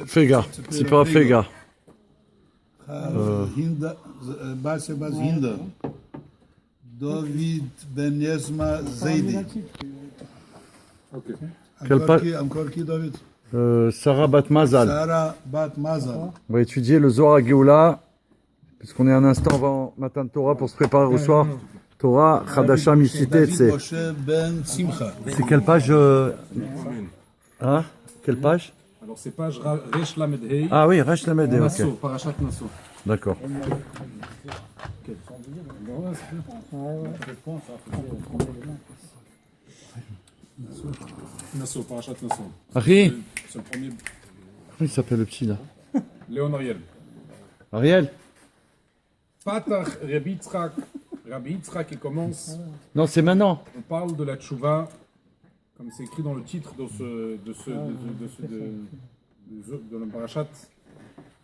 Fega, ציפורה פגה. Hinda, Bas Hinda. David Ben Yesma Zaidi. Encore qui, David? Sarah Bat Mazal. Sarah Bat Mazal. On va étudier le Zohar Géoula, puisqu'on est un instant avant Matan Torah pour se préparer au soir. Torah, Chadasha Mishite, c'est Ben Simcha. c'est quelle page Hein? Quelle page? Alors c'est page Resh Lamed Hei. Ah oui, Resh Lamed Hei, Nassau, ok. Parashat Nassau. D'accord. Nassau, Parashat Nassau. Ari, C'est le premier. comment il s'appelle le petit là? Léon Ariel. Ariel? Patach Rabbi Yitzhak. Rabbi Yitzhak qui commence. Non, c'est maintenant. On parle de la tchouva, comme c'est écrit dans le titre de la parashat,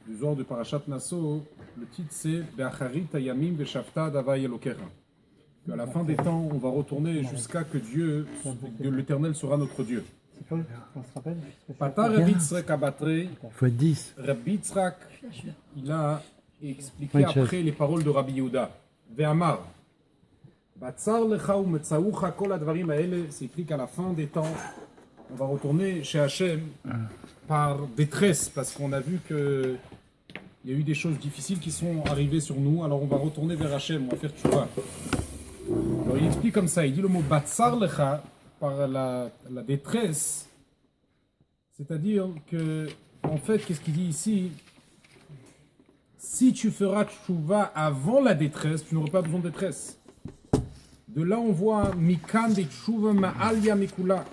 du Zohar de Parashat Nassau. Le titre c'est Be'acharit hayamim ve'shavta davay Elokecha. À la fin des temps, on va retourner jusqu'à que Dieu, que l'Éternel sera notre Dieu. Patar Rabbi Yitzhak abatrei. Il faut être 10. Rabbi Yitzhak, il a expliqué après les paroles de Rabbi Yehuda. Ve'amar. Batzar lecha u metzaucha kol advarim haele. C'est écrit qu'à la fin des temps, on va retourner chez Hachem par détresse, parce qu'on a vu que il y a eu des choses difficiles qui sont arrivées sur nous. Alors on va retourner vers Hachem, on va faire tchouva. Alors il explique comme ça, il dit le mot batzar lecha par la détresse, c'est-à-dire que, en fait, qu'est-ce qu'il dit ici? Si tu feras tchouva avant la détresse, tu n'auras pas besoin de détresse. De là, on voit mikan de tchouva ma'alia mikula.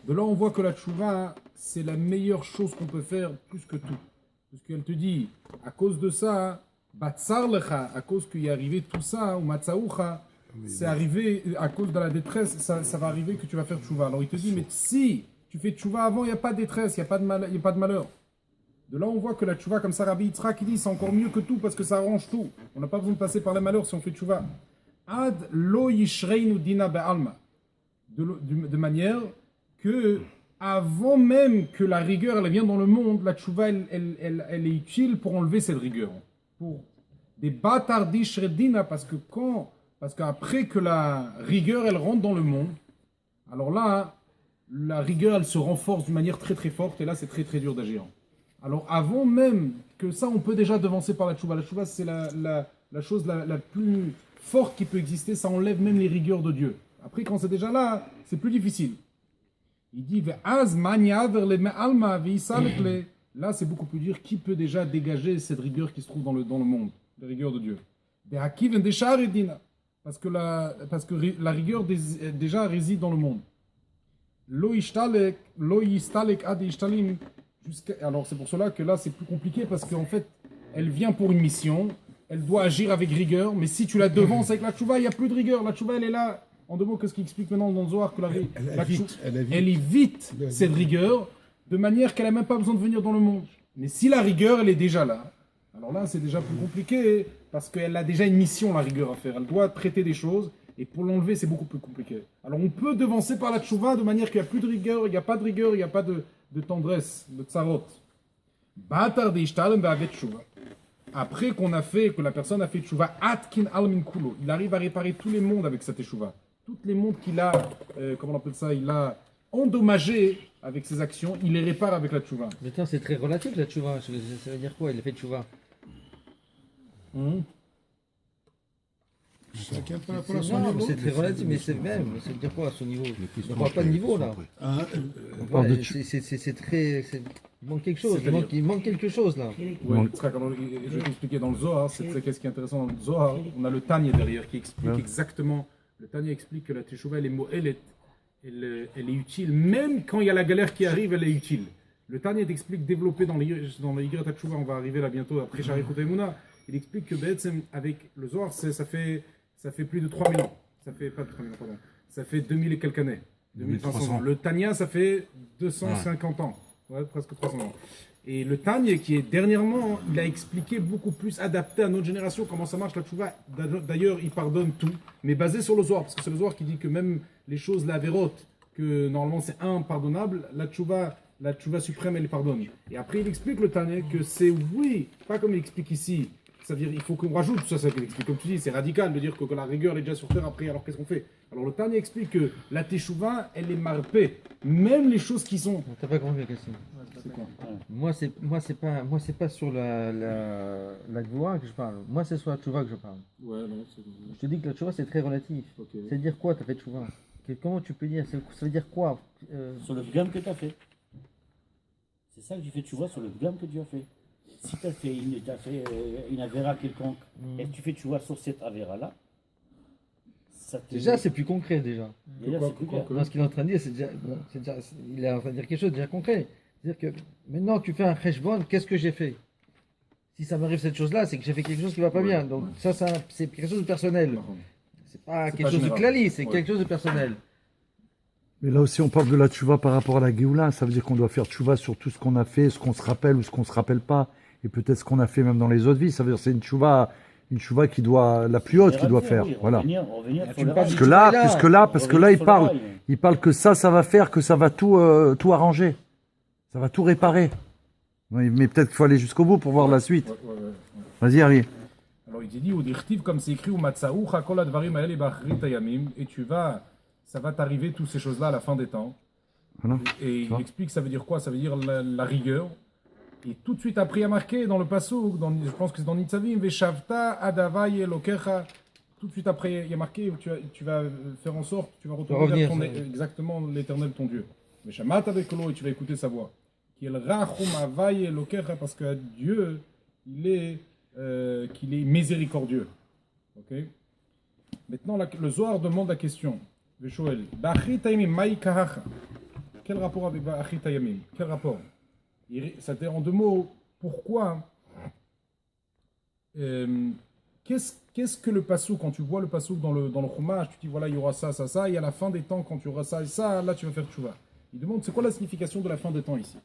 De là, on voit que la tchouva, c'est la meilleure chose qu'on peut faire plus que tout. Parce qu'elle te dit, à cause de ça, batzar lecha, à cause qu'il y est arrivé tout ça, ou matzaoucha, c'est arrivé à cause de la détresse, ça va arriver que tu vas faire tchouva. Alors il te dit, mais si tu fais tchouva avant, il n'y a pas de détresse, il n'y a pas de malheur. De là, on voit que la tchouva, comme ça, Rabbi Yitzhak, il dit, c'est encore mieux que tout parce que ça arrange tout. On n'a pas besoin de passer par les malheurs si on fait tchouva. Ad lo yishreinu dina be'alma. De manière que, avant même que la rigueur elle vienne dans le monde, la tchouva, elle est utile pour enlever cette rigueur. Pour des bâtards d'ishredina, parce qu'après que la rigueur, elle rentre dans le monde, alors là, la rigueur, elle se renforce d'une manière très très forte, et là, c'est très très dur d'agir. Alors avant même que ça, on peut déjà devancer par la tchouva. La tchouva, c'est la chose la plus forte qui peut exister, ça enlève même les rigueurs de Dieu. Après, quand c'est déjà là, c'est plus difficile. Il dit, là, c'est beaucoup plus dur. Qui peut déjà dégager cette rigueur qui se trouve dans le monde, la rigueur de Dieu? Parce que la rigueur déjà réside dans le monde. Alors c'est pour cela que là c'est plus compliqué, parce qu'en fait elle vient pour une mission, elle doit agir avec rigueur, mais si tu la devances avec la tchouva, il n'y a plus de rigueur. La tchouva, elle est là. En deux mots, qu'est-ce qu'il explique maintenant dans le Zohar? Que elle évite cette rigueur de manière qu'elle n'a même pas besoin de venir dans le monde. Mais si la rigueur, elle est déjà là, alors là, c'est déjà plus compliqué, parce qu'elle a déjà une mission, la rigueur, à faire. Elle doit traiter des choses, et pour l'enlever, c'est beaucoup plus compliqué. Alors on peut devancer par la tchouva de manière qu'il n'y a plus de rigueur, il n'y a pas de rigueur, il n'y a pas de tendresse, de tsarot. Après que la personne a fait tchouva, atkin almin kulo, il arrive à réparer tous les mondes avec cette tchouva. Toutes les mondes qu'il a, comment on appelle ça, il a endommagé avec ses actions, il les répare avec la tchouva. Maintenant, c'est très relatif la tchouva. Ça veut dire quoi? Il a fait tchouva. Chacun par rapport à Non, son niveau. c'est très relatif, mais c'est même. Ça veut dire quoi à son niveau? On ne parle pas de niveau là. C'est très. Il manque quelque chose. Il manque quelque chose là. Ouais, je vais t'expliquer dans le Zohar, qu'est-ce qui est intéressant dans le Zohar, on a le Tanya derrière qui explique exactement. Le Tanya explique que la Teshuvah, elle est mo'elet, elle est utile, même quand il y a la galère qui arrive, elle est utile. Le Tanya t'explique, développé dans l'Igrat Teshuvah, on va arriver là bientôt après Sharikut Emouna, il explique que avec le Zohar, ça fait plus de 3000 ans. Ça fait pas de 3000 ans, pardon. Ça fait 2000 et quelques années. 2500 ans. Le Tanya, ça fait 250 ans. Ouais, presque 300 ans. Et le Tanya, qui est dernièrement, il a expliqué beaucoup plus adapté à notre génération comment ça marche la tchouva. D'ailleurs, il pardonne tout, mais basé sur le Zohar, parce que c'est le Zohar qui dit que même les choses, la vérote, que normalement c'est impardonnable, la tchouva, la tchouva suprême, elle pardonne. Et après, il explique le Tanya que c'est oui, pas comme il explique ici. C'est-à-dire, il faut qu'on rajoute, ça qu'il explique. Comme tu dis, c'est radical de dire que la rigueur elle est déjà sur terre après, alors qu'est-ce qu'on fait? Alors le Tanya explique que la teshuva, elle est marpée. Même les choses qui sont. T'as pas compris la question. C'est quoi? Moi, c'est pas sur la Gvoura que je parle. Moi, c'est sur la Tchouva que je parle. Ouais, non, c'est. Je te dis que la Tchouva, c'est très relatif. Ok. C'est dire quoi, t'as fait Tchouva? Comment tu peux dire? Ça veut dire quoi? Sur le gamme que tu as fait. C'est ça que tu fais, tu vois, sur le gamme que tu as fait. Si tu as fait une avéra quelconque, et que tu fais, tu vois, sur cette avéra-là, ça te... Déjà, c'est plus concret, déjà. Déjà, c'est plus clair. Non, ce qu'il est en train de dire, il est en train de dire quelque chose de déjà concret. C'est-à-dire que maintenant que tu fais un cheshbon, qu'est-ce que j'ai fait? Si ça m'arrive cette chose-là, c'est que j'ai fait quelque chose qui va pas bien. Donc ça, c'est quelque chose de personnel. C'est pas quelque chose de clali, c'est quelque chose de personnel. Mais là aussi, on parle de la tchouva par rapport à la Géoula. Ça veut dire qu'on doit faire tchouva sur tout ce qu'on a fait, ce qu'on se rappelle ou ce qu'on se rappelle pas. Et peut-être ce qu'on a fait même dans les autres vies. Ça veut dire que c'est une tchouva qui doit, la plus haute qu'il doit faire. Oui, Voilà. revenir sur le Parce rail. que là, il parle que ça va faire, que ça va tout arranger. Ça va tout réparer. Oui, mais peut-être qu'il faut aller jusqu'au bout pour voir la suite. Vas-y, Harry. Alors il dit, ou dirtiv, comme c'est écrit, ou matzaoucha kol advarim haele b'achrit hayamim, et ça va t'arriver toutes ces choses-là à la fin des temps. Voilà. Et il explique, ça veut dire quoi? Ça veut dire la rigueur. Et tout de suite après, il y a marqué dans le passouk, je pense que c'est dans Nitzavim, Veshavta adavai elokecha. Tout de suite après, il y a marqué, tu vas faire en sorte, tu vas retourner vers exactement l'Éternel ton Dieu. Veshamata bekolo, et tu vas écouter sa voix. Qui est le rachum avai elokecha, parce que Dieu, qu'il est miséricordieux. Ok? Maintenant, le Zohar demande la question. Veshoel, ba'achrit hayamim mai kahacha. Quel rapport avec ba'achrit hayamim? Quel rapport? Ça dit en deux mots, pourquoi qu'est-ce que le passouk, quand tu vois le passouk dans le chumash, tu dis voilà, il y aura ça, ça, ça, et à la fin des temps, quand tu auras ça et ça, là tu vas faire tchouva. Il demande c'est quoi la signification de la fin des temps ici?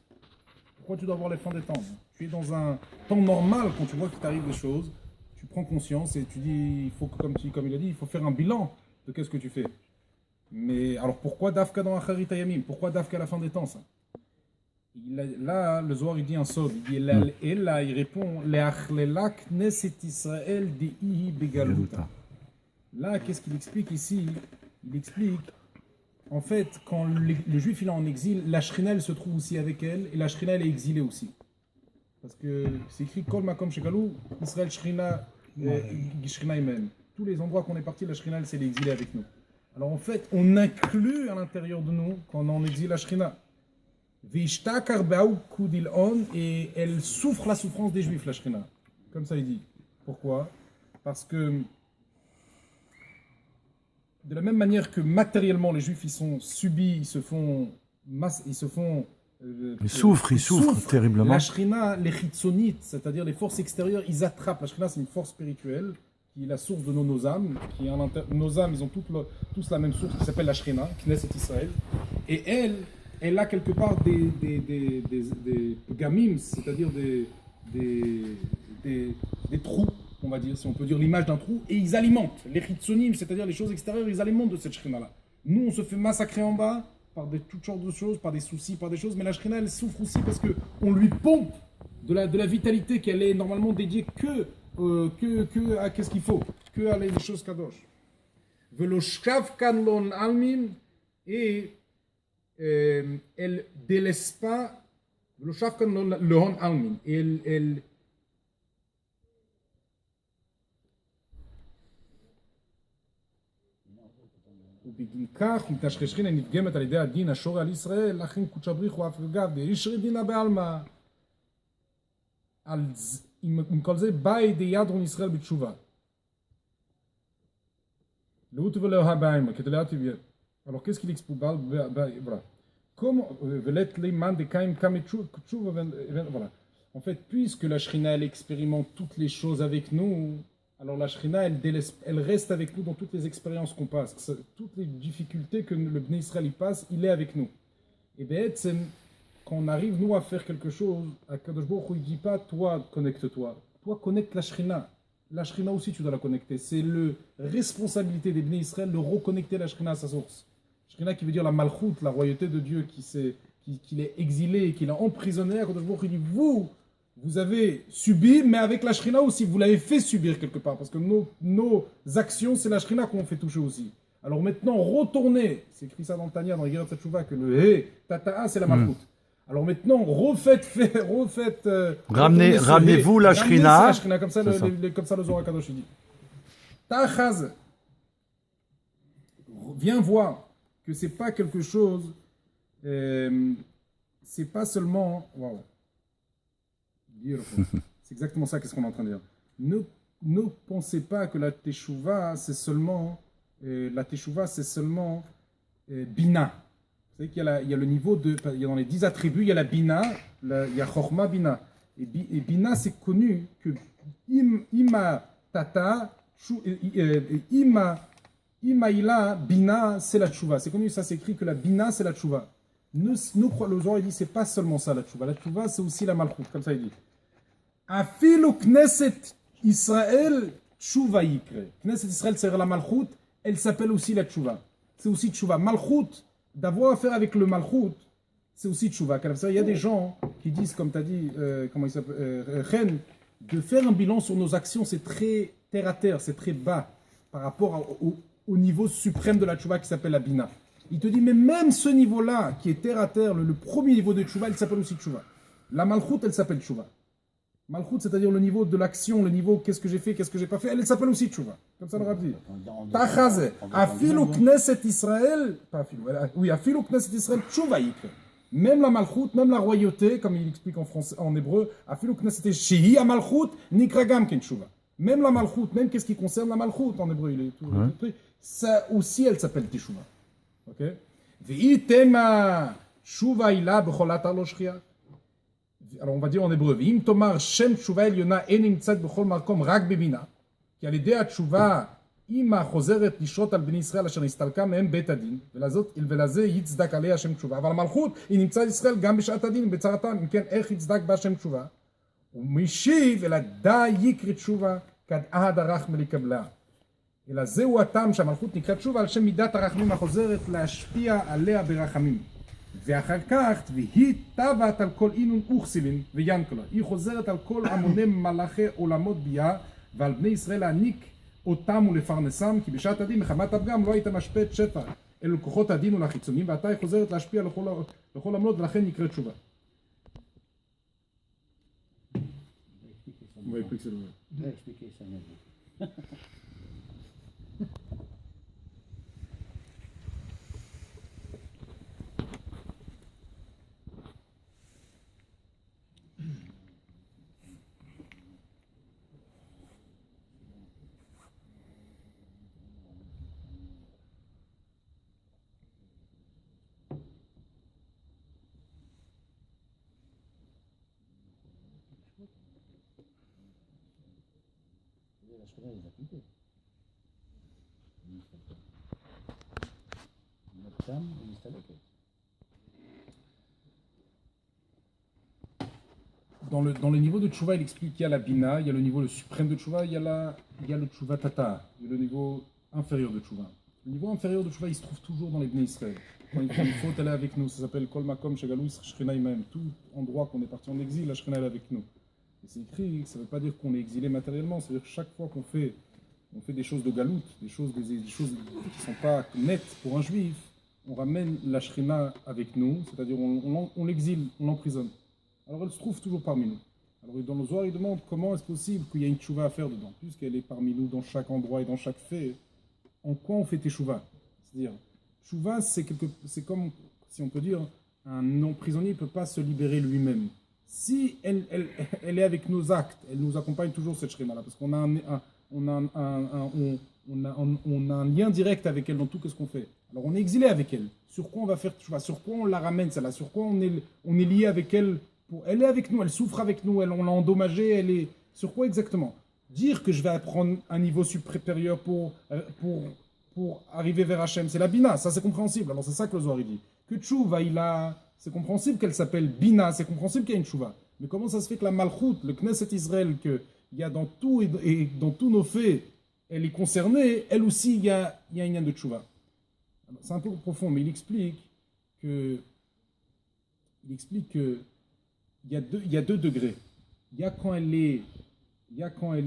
Pourquoi tu dois voir la fin des temps? Tu es dans un temps normal, quand tu vois qu'il t'arrive des choses, tu prends conscience et tu dis, il faut, comme il a dit, il faut faire un bilan de qu'est-ce que tu fais. Mais alors pourquoi Dafka dans Acharit Hayamim? Pourquoi Dafka à la fin des temps ça? Là, le Zohar il dit un sod, il dit et là il répond Le'achlelak Knesset Israël Deihi Begaluta. Là, qu'est-ce qu'il explique ici? Il explique en fait quand le juif il est en exil, la Shrina elle se trouve aussi avec elle et la Shrina elle est exilée aussi. Parce que c'est écrit Kol Makom Shegalu Israël Shrina Shrina Imen. Tous les endroits qu'on est parti, la Shrina elle s'est exilée avec nous. Alors en fait, on inclut à l'intérieur de nous quand on est en exil la Shrina. Et elle souffre la souffrance des Juifs, la Shrina. Comme ça il dit. Pourquoi? Parce que de la même manière que matériellement les Juifs ils sont subis, ils souffrent terriblement. La Shrina, les chitzonites, c'est-à-dire les forces extérieures, ils attrapent. La Shrina c'est une force spirituelle qui est la source de nos âmes. Nos âmes, ils ont tous la même source qui s'appelle la Shrina, Knesset Israël. Et elle a quelque part des gamim, c'est-à-dire des trous, on va dire, si on peut dire l'image d'un trou, et ils alimentent les chitzonim, c'est-à-dire les choses extérieures, ils alimentent de cette shrina-là. Nous, on se fait massacrer en bas par toutes sortes de choses, par des soucis, par des choses, mais la shrina, elle souffre aussi parce qu'on lui pompe de la vitalité qu'elle est normalement dédiée que à qu'est-ce qu'il faut, que à les choses kadosh. Veloshkav kanlon almin, et elle délaisse pas le shafkan le hon almin, elle ובגין כך מתנשכי שכינה נפגמת על ידי הדין השורה על ישראל, לכן קודש הבריחו אף רגב וישרי דינה בעלמא. עם כל זה בא ידי ידרון ישראל בתשובה. לאותו ולאו הבאים, כדי לאתי ויהיה. Alors qu'est-ce qu'il explique? Voilà. Comment voilà. En fait, puisque la Shrina elle expérimente toutes les choses avec nous, alors la Shrina elle reste avec nous dans toutes les expériences qu'on passe, toutes les difficultés que le Bnei Israël passe, il est avec nous. Et bien, quand on arrive nous à faire quelque chose, à Kadosh Baruch Hu, il dit pas toi connecte-toi, toi connecte la Shrina. La Shrina aussi tu dois la connecter. C'est la responsabilité des Bnei Israël de reconnecter la Shrina à sa source. Shrina qui veut dire la malchoute, la royauté de Dieu qui qu'il est exilé, qu'il est emprisonné, à il dit vous avez subi, mais avec la Shrina aussi, vous l'avez fait subir quelque part, parce que nos actions, c'est la Shrina qu'on fait toucher aussi. Alors maintenant, retournez, c'est écrit ça dans le Tanya, dans Yirat Tchouva, que le He, Tata'a, c'est la Malchut. Alors maintenant, ramenez-vous la Shrina. Comme ça, le Zohar Kadosh dit. Ta'achaz, viens voir que c'est pas quelque chose, c'est pas seulement, waouh, c'est exactement ça qu'est-ce qu'on est en train de dire. Ne pensez pas que la Teshuvah c'est seulement Bina. Vous savez qu'il y a le niveau de, il y a dans les 10 attributs, il y a la Bina, il y a Chorma Bina. Et Bina, c'est connu que Ima Tata, Imaïla, Bina, c'est la Tchouva. C'est connu, ça c'est écrit que la Bina, c'est la Tchouva. Le Zohar, il dit, c'est pas seulement ça la Tchouva. La Tchouva, c'est aussi la Malchut, comme ça il dit. Afilu Knesset Israël, Tchouva Yikre. Knesset Israël, c'est la Malchut, elle s'appelle aussi la Tchouva. C'est aussi Tchouva. Malchut, d'avoir affaire avec le Malchut, c'est aussi Tchouva. Il y a des gens qui disent, comme tu as dit, comment il s'appelle, Chen, de faire un bilan sur nos actions, c'est très terre à terre, c'est très bas par rapport au niveau suprême de la Tchouva qui s'appelle la Bina. Il te dit, mais même ce niveau-là, qui est terre à terre, le premier niveau de Tchouva, il s'appelle aussi Tchouva. La Malchut, elle s'appelle Tchouva. Malchut, c'est-à-dire le niveau de l'action, le niveau qu'est-ce que j'ai fait, qu'est-ce que j'ai pas fait, elle s'appelle aussi Tchouva. Comme ça le Rav dit. Tachazé, afilu Knesset Israël, pas afilu, oui, afilu Knesset Israël, Tchouva yikre. Même la Malchut, même la royauté, comme il explique en français, en hébreu, afilu Knesset Shehi, a Malchut, nikra gam ken Tchouva. Même la Malchut, même qu'est-ce qui concerne la Malchut en hébreu, il est tout pris. Ça aussi, elle s'appelle Teshuvah. Ok? Ve'itema Tchouva ila b'cholat lo shriach. Alors on va dire en hébreu, V'im tomar shem Tchouva elyona en nimtzat b'chol makom rak bebina, כי על ידי התשובה אימא חוזרת לשרות על בני ישראל אשר נסתלקה מהם בית הדין, ולזה יצדק עליה השם תשובה. אבל המלכות היא נמצאת ישראל גם בשעת הדין, בצרתם, אם כן איך יצדק בה השם תשובה? ומשיב אלא די יקרא תשובה כד עד הרחמי לקבלה. אלא זהו הטעם שהמלכות נקראת תשובה על שם מידת הרחמים החוזרת להשפיע עליה ברחמים. ואחר כך, והיא טבעת על כל אינון אוכסילין וינקלה. היא חוזרת על כל המוני מלאכי עולמות ביה, ועל בני ישראל להעניק אותם ולפרנסם, כי בשעת הדין מחמת הפגם לא היית משפה את שפע אלו כוחות הדין ולחיצונים, ועתה היא חוזרת להשפיע לכל עמלות, ולכן נקראת תשובה. On va expliquer ça. Dans le niveau de Tchouva, il explique qu'il y a la Bina, il y a le niveau le suprême de Tchouva, il y a le Tchouva Tata, il y a le niveau inférieur de Tchouva. Le niveau inférieur de Tchouva, il se trouve toujours dans les Bnei Israël. Quand il faut, elle est avec nous, ça s'appelle Kol Makom Shegalou Shechina Imahem. Tout endroit qu'on est parti en exil, la Shechina est avec nous. Et c'est écrit, ça ne veut pas dire qu'on est exilé matériellement, ça veut dire que chaque fois qu'on fait des choses de galout, des choses qui ne sont pas nettes pour un juif, on ramène la Shechina avec nous, c'est-à-dire on l'exile, on l'emprisonne. Alors elle se trouve toujours parmi nous. Alors dans le Zohar, il demande comment est-ce possible qu'il y ait une tchouva à faire dedans, puisqu'elle est parmi nous dans chaque endroit et dans chaque fait. En quoi on fait tchouva? C'est-à-dire, tchouva, c'est comme, si on peut dire, un non-prisonnier ne peut pas se libérer lui-même. Si elle est avec nos actes, elle nous accompagne toujours cette Shechina-là, parce qu'on a un lien direct avec elle dans tout ce qu'on fait. Alors on est exilé avec elle. Sur quoi on va faire tchouva? Sur quoi on la ramène, celle-là? Sur quoi on est lié avec elle? Elle est avec nous, elle souffre avec nous, on l'a endommagée, elle est... Sur quoi exactement? Dire que je vais apprendre un niveau supérieur pour arriver vers Hachem, c'est la Bina, ça c'est compréhensible. Alors c'est ça que le Zohar dit. Que Tchouva, c'est compréhensible qu'elle s'appelle Bina, c'est compréhensible qu'il y a une Tchouva. Mais comment ça se fait que la Malchut, le Knesset Israël, qu'il y a dans tout et dans tous nos faits, elle est concernée, elle aussi, il y a un lien de Tchouva. C'est un peu profond, mais il explique que il explique que il y a deux degrés. Il y a quand elle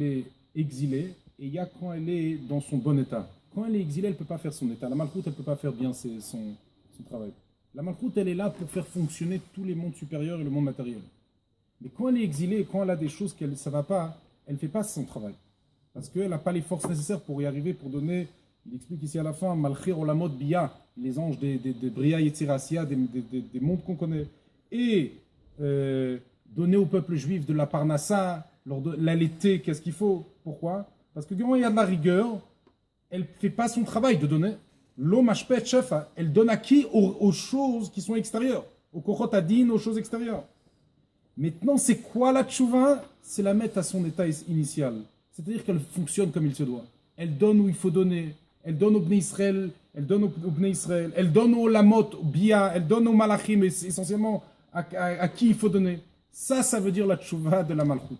est exilée et il y a quand elle est dans son bon état. Quand elle est exilée, elle ne peut pas faire son état. La malchoute, elle ne peut pas faire bien son travail. La malchoute, elle est là pour faire fonctionner tous les mondes supérieurs et le monde matériel. Mais quand elle est exilée, quand elle a des choses qu'elle ça ne va pas, elle ne fait pas son travail. Parce qu'elle n'a pas les forces nécessaires pour y arriver, pour donner. Il explique ici à la fin, Malchir Olamot Bia, les anges des Bria Yetzirassia, des mondes qu'on connaît. Et donner au peuple juif de la Parnassa, l'allaiter, qu'est-ce qu'il faut? Pourquoi? Parce que quand il y a de la rigueur, elle ne fait pas son travail de donner. L'homme Ashpet Shefa, elle donne à qui? Aux choses qui sont extérieures. Au Kochot Adin, aux choses extérieures. Maintenant, c'est quoi la tchouva? C'est la mettre à son état initial. C'est-à-dire qu'elle fonctionne comme il se doit. Elle donne où il faut donner. Elle donne au Bnei Israël. Elle donne au Bnei Israël. Elle donne au Lamot, au Bia. Elle donne au Malachim, essentiellement à qui il faut donner. Ça veut dire la tchouva de la Malchut.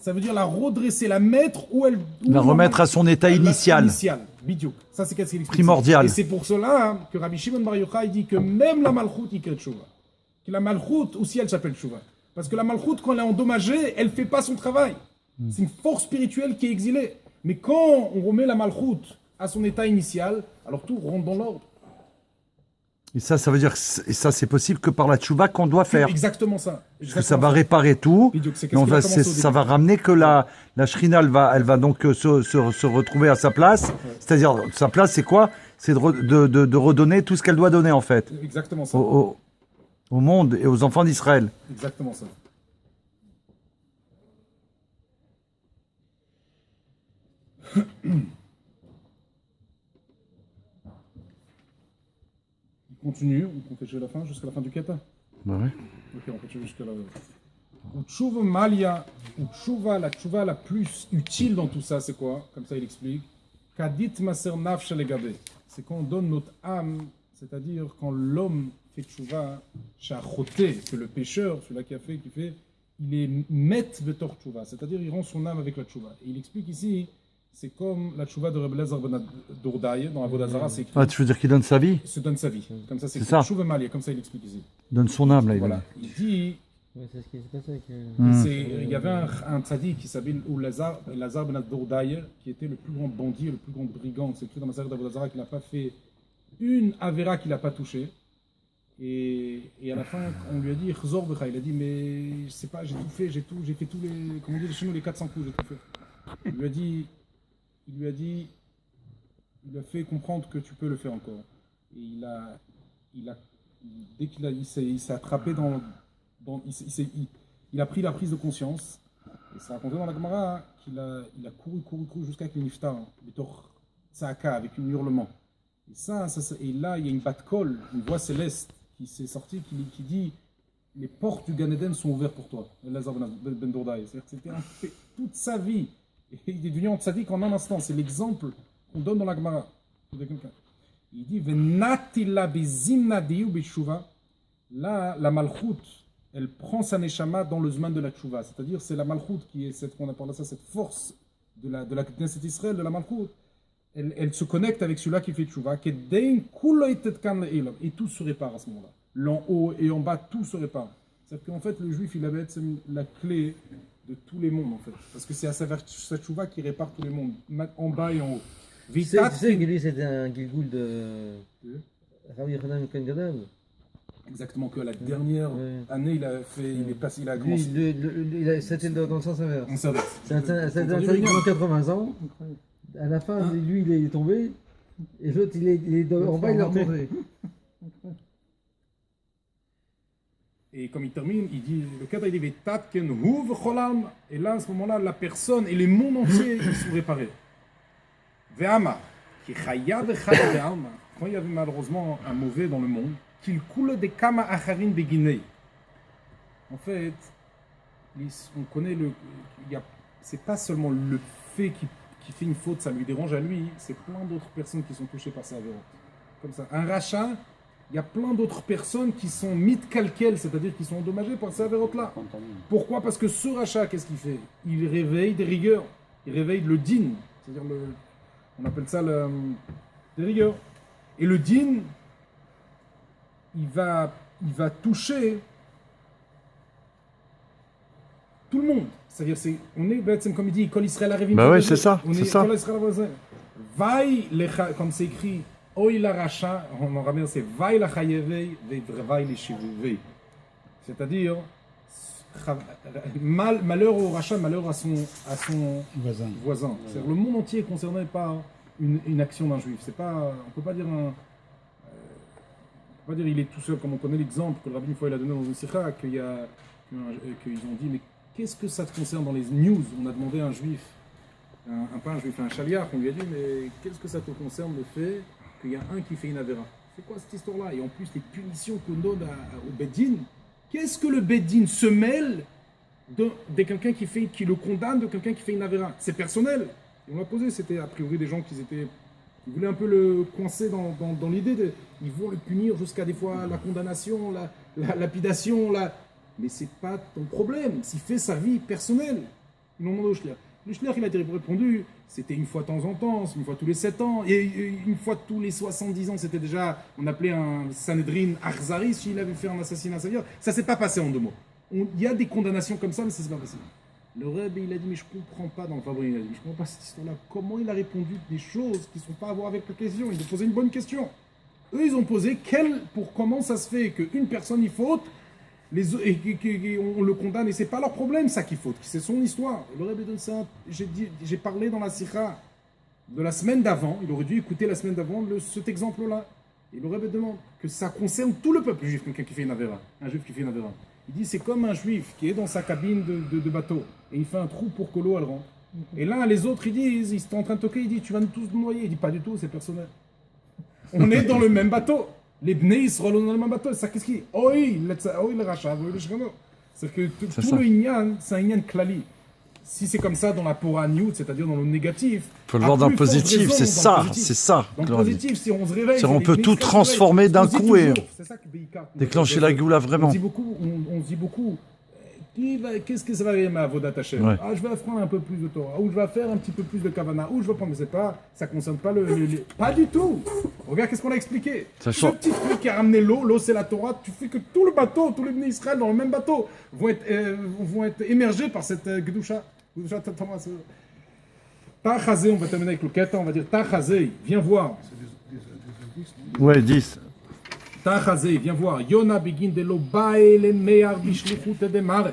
Ça veut dire la redresser, la mettre où elle... La remettre à son état initial. Initial, bidiou. Ça, c'est qu'est-ce qu'il explique. Primordial. Et c'est pour cela que Rabbi Shimon Bar Yochai dit que même la Malchut, il crée tchouva. Que la Malchut, aussi, elle s'appelle tchouva. Parce que la Malchut, quand elle est endommagée, elle ne fait pas son travail. C'est une force spirituelle qui est exilée. Mais quand on remet la Malchut à son état initial, alors tout rentre dans l'ordre. Et ça veut dire que c'est possible que par la tchouva qu'on doit faire. Exactement ça. Parce que ça va réparer tout. Bidiou, c'est Et on va, qu'est-ce qu'il a commencé au ça va ramener que la shrina, elle va donc se retrouver à sa place. C'est-à-dire, sa place, c'est quoi? C'est de redonner tout ce qu'elle doit donner, en fait, début. Exactement ça. au monde et aux enfants d'Israël. Exactement ça. Il continue, on continue jusqu'à la fin du kata. Bah ouais. Ok, on continue jusqu'à la... Utshuva Malia, la tchouva la plus utile dans tout ça, c'est quoi? Comme ça il explique. Kadit Maser Nafsha Legabe. C'est quand on donne notre âme, c'est-à-dire quand l'homme fait tchouva, Shachoté, que le pécheur, celui-là qui fait, il est met betor tchouva, c'est-à-dire il rend son âme avec la tchouva. Et il explique ici, c'est comme la tchouva de Reb Elazar ben Dourdaï, dans Avodah Zarah, c'est écrit. Ah, tu veux dire qu'il donne sa vie? Il se donne sa vie. Comme ça, c'est ça. Tchouva Malia, comme ça il explique ici. Il donne son âme, là. Voilà. Il dit. Ouais, c'est ce qui s'est passé avec... Il y avait un tzaddik qui s'appelle Elazar ben Dourdaï, qui était le plus grand bandit, le plus grand brigand. C'est écrit dans ma série d'Avodah Zarah qu'il n'a pas fait une avéra qu'il n'a pas touchée. Et à la fin, on lui a dit, Chzor Becha, il a dit, mais je sais pas, j'ai tout fait, j'ai fait tous les, comment on dit chez nous, les 400 coups, j'ai tout fait. Il lui a fait comprendre que tu peux le faire encore. Et dès qu'il s'est attrapé il a pris la prise de conscience. Et ça raconté dans la Gemara qu'il a couru jusqu'à qu'il niftar, betor tzaka, avec un hurlement. Et là, il y a une bat-kol, une voix céleste qui s'est sortie, qui dit les portes du Gan Eden sont ouvertes pour toi. Elazar ben Dourdaï. C'est-à-dire que c'était un fait toute sa vie. Et il est devenu en tzaddik en un instant. C'est l'exemple qu'on donne dans la Gemara. Il dit Venatila bizimnadi ou bishuva. Là, la malchut, elle prend sa neshama dans le zman de la tchouva. C'est-à-dire, c'est la malchut qui est on appelle ça cette force de la Knesset Israël, de la malchut. Elle se connecte avec celui-là qui fait tchouva, et tout se répare à ce moment-là. L'en haut et en bas, tout se répare. C'est-à-dire qu'en fait, le juif, il avait la clé de tous les mondes, en fait. Parce que c'est à sa tchouva qui répare tous les mondes, en bas et en haut. Tu sais que lui, c'était un Gilgoul de Rabbi Yochanan ben Gadol. Exactement, que la dernière année, il a commencé. C'était dans le sens inverse. C'est un tzaddik pendant 80 ans. À la fin, lui, il est tombé. Et l'autre, il est en bas, il est retourné. Et comme il termine, il dit, le cadre, il dit, et là, à ce moment-là, la personne et les mondes entiers, ils sont réparés. Ve'ama, quand il y avait malheureusement un mauvais dans le monde, qu'il coule des kama acharin beginei. En fait, on connaît c'est pas seulement le fait qui fait une faute, ça lui dérange à lui, c'est plein d'autres personnes qui sont touchées par sa avérote. Comme ça. Un rachat, il y a plein d'autres personnes qui sont mitkalkel, c'est-à-dire qui sont endommagées par sa avérote-là. Pourquoi? Parce que ce rachat, qu'est-ce qu'il fait? Il réveille des rigueurs. Il réveille le din. C'est-à-dire, on appelle ça des rigueurs. Et le din, il va toucher tout le monde. C'est-à-dire, on est, comme il dit, Kol Israël Arevim. Bah ouais, c'est ça, On c'est est ça. Kol Israël Arevim. Vaï, comme c'est écrit, Oï la racha, en arabe c'est Vaï la chayevei, Vaï les shivuvei. C'est-à-dire, malheur au rachat, malheur à son voisin. C'est-à-dire, le monde entier est concerné par une action d'un juif. C'est pas, on peut pas dire il est tout seul, comme on connaît l'exemple que le rabbin une fois il a donné dans une sikha, qu'ils ont dit, mais qu'est-ce que ça te concerne dans les news? On a demandé à un juif, pas un juif, un chaliar, on lui a dit, mais qu'est-ce que ça te concerne le fait qu'il y a un qui fait une avéra? C'est quoi cette histoire-là? Et en plus, les punitions qu'on donne au Beddin, qu'est-ce que le Beddin se mêle de quelqu'un qui le condamne, de quelqu'un qui fait une avéra? C'est personnel. Et on l'a posé, c'était a priori des gens qui voulaient un peu le coincer dans l'idée de, ils vont le punir jusqu'à des fois la condamnation, la lapidation, mais c'est pas ton problème. S'il fait sa vie personnelle, ils l'ont demandé au shliach. Le shliach, il a répondu, c'était une fois de temps en temps, une fois tous les 7 ans, et une fois tous les 70 ans, c'était déjà, on appelait un Sanhedrin Arzari, s'il avait fait un assassinat, ça veut dire, ça s'est pas passé en 2 mots. Il y a des condamnations comme ça, mais ça s'est pas passé. Le Rebbe, il a dit, mais je comprends pas, dans le Fabri, il a dit, je comprends pas cette histoire-là. Comment il a répondu des choses qui ne sont pas à voir avec la question? Il a posé une bonne question. Eux, ils ont posé comment ça se fait qu'une personne y faute, on le condamne, et c'est pas leur problème, ça qui faute, c'est son histoire. Le Rebbe donne ça, j'ai parlé dans la sikha de la semaine d'avant, il aurait dû écouter la semaine d'avant cet exemple-là. Et le Rebbe demande que ça concerne tout le peuple juif, quelqu'un qui fait une avéra, un juif qui fait une avéra. Il dit, c'est comme un juif qui est dans sa cabine de bateau et il fait un trou pour que l'eau elle rentre. Et là, les autres, ils sont en train de toquer, ils disent, tu vas nous tous noyer. Il dit, pas du tout, c'est personnel. On est dans le même bateau. Les Bnei Israël sont dans le même bateau. Ça, qu'est-ce qu'il dit? Oui, le rachat, oui, le shkano. C'est-à-dire que tout le inyan, c'est un inyan klali. Si c'est comme ça dans la poraniut, c'est-à-dire dans le négatif, il faut le voir dans le positif, c'est ça. Dans le positif, si on se réveille, on peut tout transformer d'un coup et déclencher la goula vraiment. On se dit beaucoup, qu'est-ce que ça va aller ma Avodat Hashem? Ouais. Je vais apprendre un peu plus de Torah, ou je vais faire un petit peu plus de Kavana, ou je vais prendre, mais ça concerne pas pas du tout. Regarde qu'est-ce qu'on a expliqué. Ce petit truc qui a ramené l'eau c'est la Torah, tu fais que tout le bateau, tous les Bnei Israël dans le même bateau vont être émergés par cette Gedusha. Tachazé, on va terminer avec le kata, on va dire Tachazé, viens voir. Ouais, 10. Tachazé, viens voir. Yona begin de lo baele mear bishlichut de mare.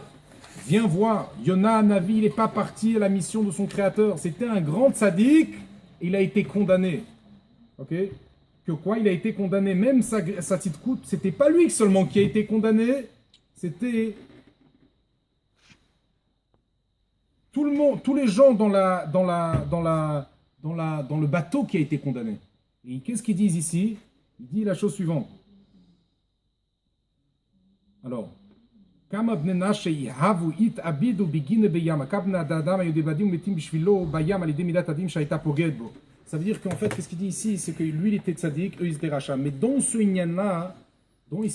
Viens voir. Yona Navi, il n'est pas parti à la mission de son créateur. C'était un grand tzaddik, il a été condamné. Ok? Que quoi? Il a été condamné. Même sa petite coute, c'était pas lui seulement qui a été condamné, c'était tout le monde, tous les gens dans le bateau qui a été condamné. Et qu'est-ce qu'ils disent ici? Il dit la chose suivante. Alors, ça veut dire qu'en fait, qu'est-ce qu'il dit ici? C'est que lui, il était tzaddik, eux, ils étaient rachats. Mais dans ce inyan-là, lui,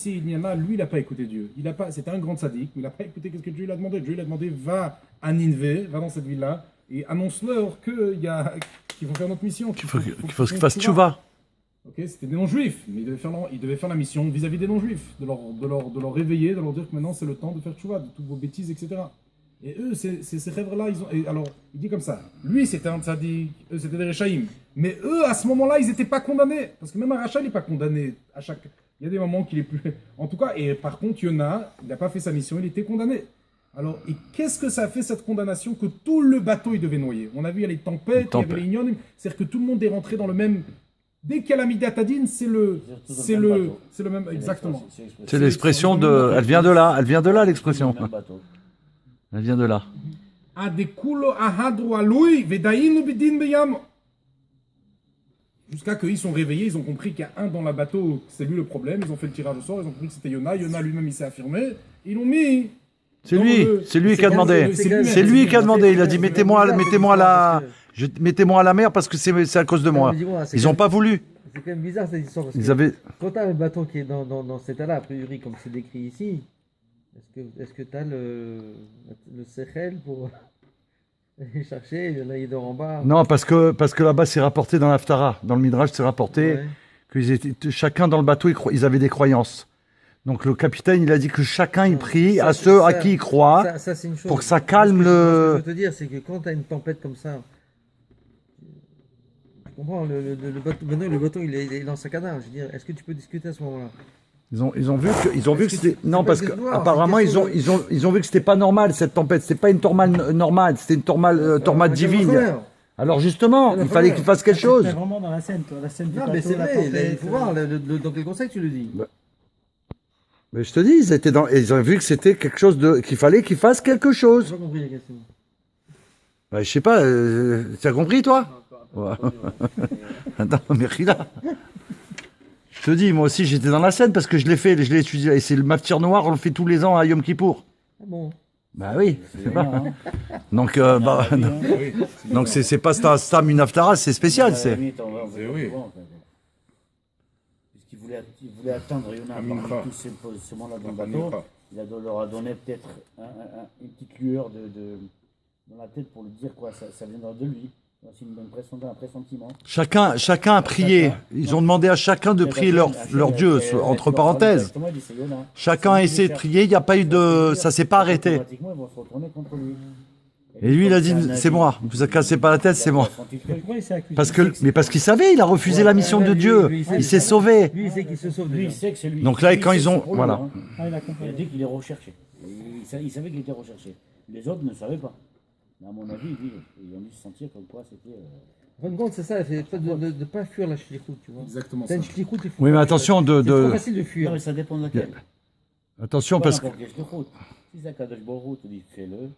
il n'a pas écouté Dieu. C'était un grand tzaddik, mais il n'a pas écouté ce que Dieu lui a demandé. Dieu lui a demandé, va à Ninvé, va dans cette ville-là, et annonce-leur qu'ils vont faire notre mission. Qu'il faut qu'ils fassent tchouva. Ok, c'était des non-juifs, mais il devait faire la mission vis-à-vis des non-juifs, de leur réveiller, de leur dire que maintenant c'est le temps de faire tchouva, de toutes vos bêtises, etc. Et eux, ces rêves-là, alors, il dit comme ça, lui c'était un tzaddik, eux c'était des rechaïm, mais eux, à ce moment-là, ils n'étaient pas condamnés, parce que même un rachat, il n'est pas condamné à chaque... Il y a des moments qu'il est plus... En tout cas, et par contre, Yona, il n'a pas fait sa mission, il était condamné. Alors, et qu'est-ce que ça a fait cette condamnation que tout le bateau, il devait noyer? On a vu, il y a les tempêtes, il y avait les ignones, c'est-à-dire que tout le monde est rentré dans le même... Dès qu'il y a la Midatadine, c'est le même, exactement. C'est l'expression de, elle vient de là l'expression. Elle vient de là. Jusqu'à qu'ils sont réveillés, ils ont compris qu'il y a un dans le bateau, c'est lui le problème, ils ont fait le tirage au sort, ils ont compris que c'était Yona, Yona lui-même il s'est affirmé, ils l'ont mis. C'est lui qui a demandé. C'est lui qui a demandé, il a dit mettez-moi à la mer parce que c'est à cause de moi. Ils n'ont pas voulu. C'est quand même bizarre cette histoire parce quand tu as un bateau qui est dans cet état-là, a priori comme c'est décrit ici, est-ce que tu as le sechel pour aller chercher, là il dort en bas? Non, parce que là-bas c'est rapporté dans l'Aftara, dans le Midrash c'est rapporté qu'ils étaient chacun dans le bateau, ils avaient des croyances. Donc le capitaine, il a dit que chacun y prie à ceux à qui il croit. Ça, c'est une chose. pour que ça calme Ce que je le... veux te dire, c'est que quand tu as une tempête comme ça, tu comprends, le bateau, maintenant le bateau il est dans sa canard. Je veux dire, est-ce que tu peux discuter à ce moment-là? Ils ont vu que c'était... Non, c'est parce pas que décevoir, apparemment c'est ils ont vu que c'était pas normal cette tempête. C'était pas une tornade normale, c'était une tornade divine. Alors justement, il fallait qu'il fasse quelque chose. T'es vraiment dans la scène, toi, la scène du Non, bateau, mais c'est la vrai, tempête, il faut voir dans quel conseil tu le dis. Mais je te dis, ils ont vu que c'était quelque chose qu'il fallait qu'il fasse quelque chose. J'ai pas compris la question. Bah, je sais pas, tu as compris toi? Ouais. Attends, mais Rila. Je te dis, moi aussi j'étais dans la scène parce que je l'ai étudié. Et c'est le maftir noir, on le fait tous les ans à Yom Kippour. Ah bon. Bah oui, C'est bien, hein. donc, donc Oui. c'est pas Stam une Haftara, c'est spécial. À la C'est... limite, on va Oui. souvent, en fait. Puisqu'il voulait attendre Yona Amincha. parmi tous ces positionnements-là dans le bateau. Amincha. Leur a donné peut-être une petite lueur dans la tête pour lui dire quoi, ça viendra de lui. C'est une bonne un pressentiment. Chacun a prié. Ils ont demandé à chacun de prier leur Dieu, entre parenthèses. Chacun a essayé de prier, il n'y a pas eu de... Ça s'est pas arrêté. Automatiquement, ils vont se retourner contre lui. Et lui, il a dit, c'est moi. Ne vous cassez pas la tête, c'est moi. Pourquoi il s'est accusé? Parce qu'il savait, il a refusé la mission de Dieu. Il s'est sauvé. Lui, il sait qu'il se sauve. Lui, il déjà. sait que c'est lui. Donc là, Lui, quand il ils sait que ont- c'est pour voilà. lui, hein. Ah, il a compris. Il a dit qu'il est recherché. Il savait qu'il était recherché. Les autres ne savaient pas. Mais à mon avis, ils ont dû se sentir comme quoi c'était. En fin de compte, c'est ça, c'est de ne pas fuir la shlichut, tu vois. Exactement T'as ça. une shlichut, il faut Oui, mais pas- attention C'est trop de... facile de Non, fuir. mais ça dépend de laquelle. Attention parce que... Si c'est Kadosh Baruch Hu te dit fais-le,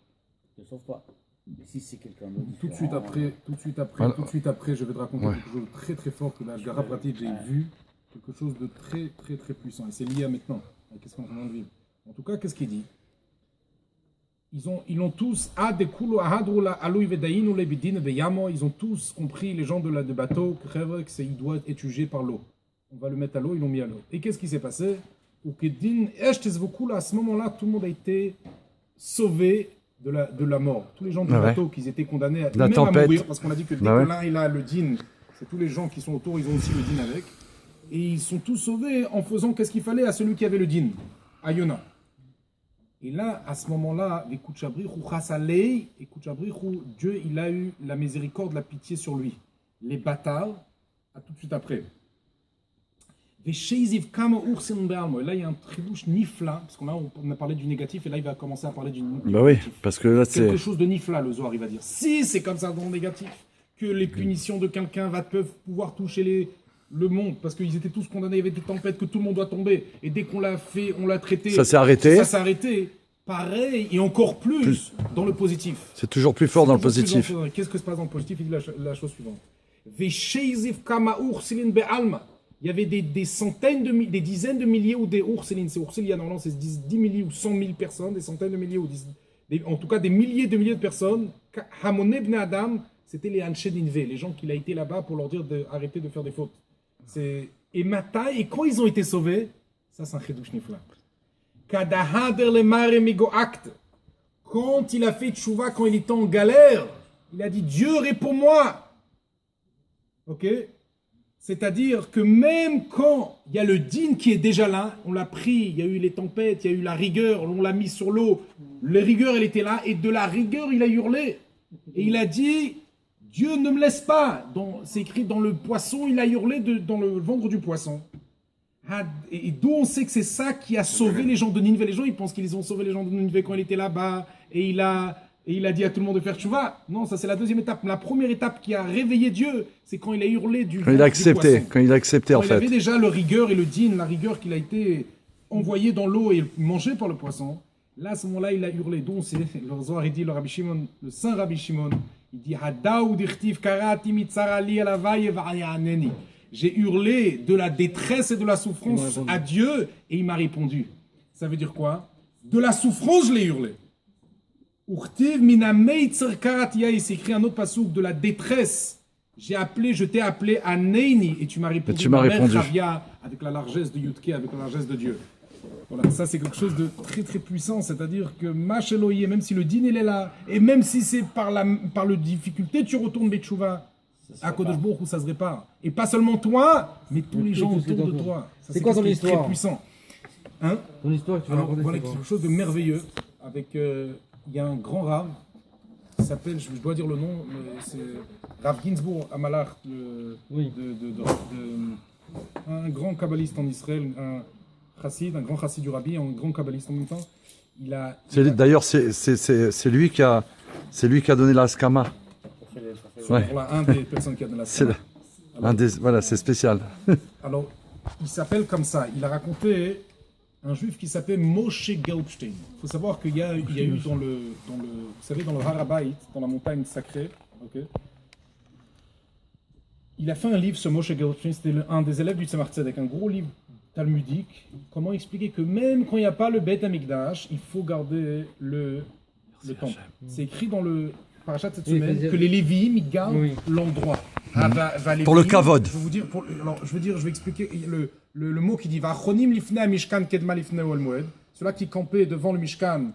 ne sauve pas. Mais si c'est quelqu'un d'autre. Tout de suite après, je vais te raconter Ouais. quelque chose de très très fort que dans Gara Pratit j'ai vu, quelque chose de très très très puissant. Et c'est lié à maintenant, à qu'est-ce qu'on est en train de vivre. En tout cas, qu'est-ce qu'il dit? Ils ont tous, ils ont tous compris, les gens de bateau, que il doit être jugé par l'eau. On va le mettre à l'eau, ils l'ont mis à l'eau. Et qu'est-ce qui s'est passé? À ce moment-là, tout le monde a été sauvé de la mort. Tous les gens du Ah ouais. bateau qui étaient condamnés La même tempête. à mourir, parce qu'on a dit que dès Bah ouais. que l'un il a le din, c'est tous les gens qui sont autour, ils ont aussi le din avec. Et ils sont tous sauvés en faisant qu'est-ce qu'il fallait à celui qui avait le din, à Yona. Et là, à ce moment-là, les Kouchabrichou Chassalei, et Kouchabrichou, Dieu, il a eu la miséricorde, la pitié sur lui. Les bâtards, à tout de suite après. Et là, il y a un tribouche nifla, parce qu'on a parlé du négatif, et là, il va commencer à parler du Bah oui, parce que là, c'est... quelque chose de nifla, le Zohar, il va dire. Si c'est comme ça dans le négatif, que les punitions de quelqu'un peuvent pouvoir toucher le monde, parce qu'ils étaient tous condamnés, il y avait des tempêtes, que tout le monde doit tomber, et dès qu'on l'a fait, on l'a traité, Ça s'est arrêté. Ça s'est arrêté. Pareil, et encore plus dans le positif. C'est toujours plus fort dans le Toujours plus positif. Qu'est-ce que se passe dans le positif? Il dit la chose suivante. Il y avait des centaines, des dizaines de milliers ou des ourselines. C'est oursil, il y a normalement c'est 10 milliers ou 100 000 personnes, des centaines de milliers, en tout cas des milliers de milliers de personnes. Hamone Bne Adam, c'était les Anshe Ninvé, les gens qu'il a été là-bas pour leur dire d'arrêter de faire des fautes. Et Matai, et quand ils ont été sauvés, ça c'est un chidouche nifla. Kadahader le mare migoakt. Quand il a fait tchouva, quand il était en galère, il a dit Dieu réponds-moi. Ok? C'est-à-dire que même quand il y a le din qui est déjà là, on l'a pris, il y a eu les tempêtes, il y a eu la rigueur, on l'a mis sur l'eau, la rigueur elle était là, et de la rigueur il a hurlé. Et il a dit Dieu ne me laisse pas. C'est écrit dans le poisson, il a hurlé dans le ventre du poisson. Et d'où on sait que c'est ça qui a sauvé les gens de Nineveh. Les gens ils pensent qu'ils ont sauvé les gens de Nineveh quand il était là-bas, et il a dit à tout le monde de faire tchouva. Non, ça c'est la deuxième étape. La première étape qui a réveillé Dieu, c'est quand il a hurlé du Quand il a accepté, poisson. quand il a accepté en Quand il avait fait. déjà le rigueur et le din, la rigueur qu'il a été envoyé dans l'eau et mangé par le poisson. Là, à ce moment-là, il a hurlé. Donc, c'est le Zohar, il dit, le Rabbi Shimon, le saint Rabbi Shimon, il dit Hadaou dirtiv karati mitzarali alavai va'yaneni. J'ai hurlé de la détresse et de la souffrance à Dieu et il m'a répondu. Ça veut dire quoi? De la souffrance, je l'ai hurlé. Urtiv minamei tsarkaratia, il s'écrit un autre passouk de la détresse. Je t'ai appelé à Neini et tu m'as répondu. tu m'as Ma mère répondu. Chavia, avec la largesse de Yudke, avec la largesse de Dieu. Voilà, ça c'est quelque chose de très très puissant, c'est-à-dire que Mach Elohi, même si le din il est là, et même si c'est par le difficulté, tu retournes Betchouva, à Kodesh Baruch Hu, ça se répare. Et pas seulement toi, mais tous les gens tous les autour de autour. toi. Ça, C'est quoi quelque ton chose de histoire? Très puissant. Hein? Ton histoire que tu vas Alors, raconter, voilà c'est quoi? quelque chose de merveilleux. Avec, il y a un grand rave qui s'appelle, je dois dire le nom, mais c'est Rav Ginsburg Amalach, Oui. un grand kabbaliste en Israël, un grand chassid du rabbi, un grand kabbaliste en même temps. D'ailleurs, c'est lui qui a donné la skama. Ouais. Voilà, un des personnes qui a donné la C'est skama. voilà, c'est spécial. Alors, il s'appelle comme ça. Il a raconté un juif qui s'appelait Moshe Gelbstein. Il faut savoir qu'il y a eu dans le, vous savez, dans le Harabait, dans la montagne sacrée, ok. Il a fait un livre, ce Moshe Gelbstein, c'était un des élèves du Tzemach Tzedek, un gros livre talmudique. Comment expliquer que même quand il n'y a pas le Beth Amikdash, il faut garder le temple. C'est écrit dans le parachat de cette semaine que les Lévi'im, ils gardent l'endroit. Pour le kavod. Je vais expliquer le mot qui dit Vachonim lifnei mishkan kedma lifnei ol moed. Ceux-là qui campaient devant le Mishkan,